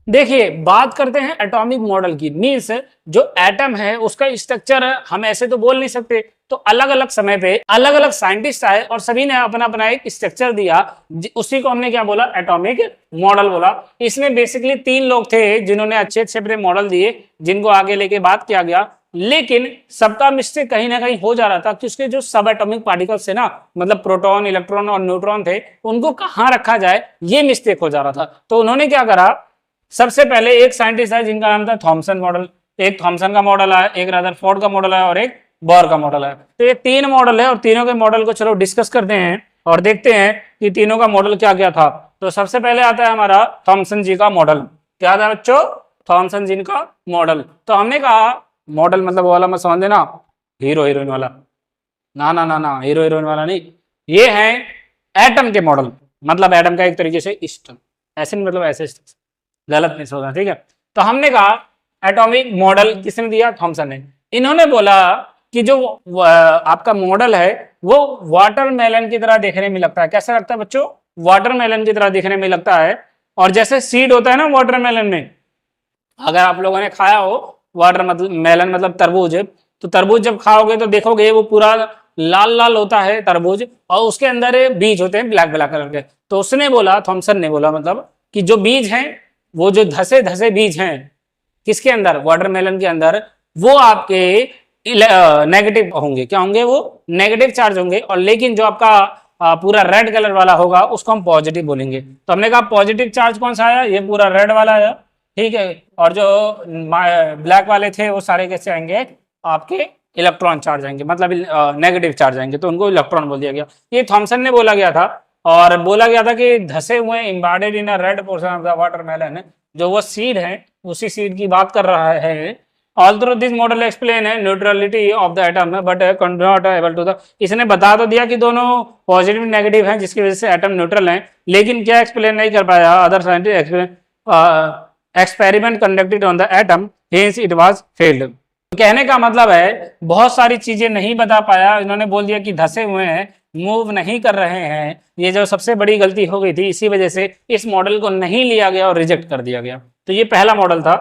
देखिए, बात करते हैं एटॉमिक मॉडल की। मीन्स जो एटम है उसका स्ट्रक्चर हम ऐसे तो बोल नहीं सकते, तो अलग अलग समय पे अलग अलग साइंटिस्ट आए और सभी ने अपना अपना एक स्ट्रक्चर दिया, उसी को हमने क्या बोला, एटॉमिक मॉडल बोला। इसमें बेसिकली 3 लोग थे जिन्होंने अच्छे अच्छे अपने मॉडल दिए, जिनको आगे लेके बात किया गया। लेकिन सबका मिस्टेक कहीं ना कहीं हो जा रहा था कि उसके जो सब एटॉमिक पार्टिकल्स थे ना, मतलब प्रोटॉन, इलेक्ट्रॉन और न्यूट्रॉन थे, उनको कहाँ रखा जाए, ये मिस्टेक हो जा रहा था। तो उन्होंने क्या करा, सबसे पहले एक साइंटिस्ट है जिनका नाम था थॉमसन मॉडल। एक थॉमसन का मॉडल है, एक रदरफोर्ड का मॉडल है और एक बोर का मॉडल है। तो ये 3 मॉडल है और तीनों के मॉडल को चलो डिस्कस करते हैं और देखते हैं कि तीनों का मॉडल क्या क्या था। तो सबसे पहले आता है हमारा थॉमसन जी का मॉडल। क्या था बच्चों? थॉमसन जी का मॉडल। तो हमने कहा मॉडल मतलब वाला मत समझ देना हीरो हीरोइन वाला, ना ना ना ना, हीरो हीरोइन वाला नहीं। ये है एटम के मॉडल, मतलब एटम का एक तरीके से सिस्टम। ऐसे नहीं, मतलब ऐसे गलत नहीं सोचना, ठीक है। तो हमने कहा एटॉमिक मॉडल किसने दिया? थॉमसन ने। इन्होंने बोला कि जो आपका मॉडल है वो वाटरमेलन की तरह देखने में लगता है। कैसा लगता है बच्चों? वाटरमेलन की तरह देखने में लगता है। और जैसे सीड होता है ना वाटरमेलन में, अगर आप लोगों ने खाया हो वाटर मतलब मेलन मतलब तरबूज, तो तरबूज जब खाओगे तो देखोगे वो पूरा लाल लाल होता है तरबूज, और उसके अंदर बीज होते हैं ब्लैक ब्लैक कलर के। तो उसने बोला, थॉमसन ने बोला मतलब कि जो बीज हैं, वो जो धसे धसे बीज हैं किसके अंदर, वाटरमेलन के अंदर, वो आपके नेगेटिव होंगे। क्या होंगे? वो नेगेटिव चार्ज होंगे। और लेकिन जो आपका पूरा रेड कलर वाला होगा उसको हम पॉजिटिव बोलेंगे। तो हमने कहा पॉजिटिव चार्ज कौन सा आया? ये पूरा रेड वाला आया, ठीक है। और जो ब्लैक वाले थे वो सारे कैसे आएंगे? आपके इलेक्ट्रॉन चार्ज आएंगे, मतलब नेगेटिव चार्ज आएंगे, तो उनको इलेक्ट्रॉन बोल दिया गया। ये थॉमसन ने बोला गया था। और बोला गया था कि धसे हुए embedded in a red portion of the watermelon, जो वो सीड है उसी सीड की बात कर रहा है। ऑल्दो दिस मॉडल एक्सप्लेन है neutrality of the atom but not able to the, इसने बता तो दिया कि दोनों पॉजिटिव नेगेटिव हैं जिसकी वजह से एटम न्यूट्रल है, लेकिन क्या एक्सप्लेन नहीं कर पाया। Other scientist experiment conducted on the atom hence it was failed. कहने का मतलब है बहुत सारी चीजें नहीं बता पाया, इन्होंने बोल दिया कि धसे हुए हैं, मूव नहीं कर रहे हैं। ये जो सबसे बड़ी गलती हो गई थी, इसी वजह से इस मॉडल को नहीं लिया गया और रिजेक्ट कर दिया गया। तो ये पहला मॉडल था।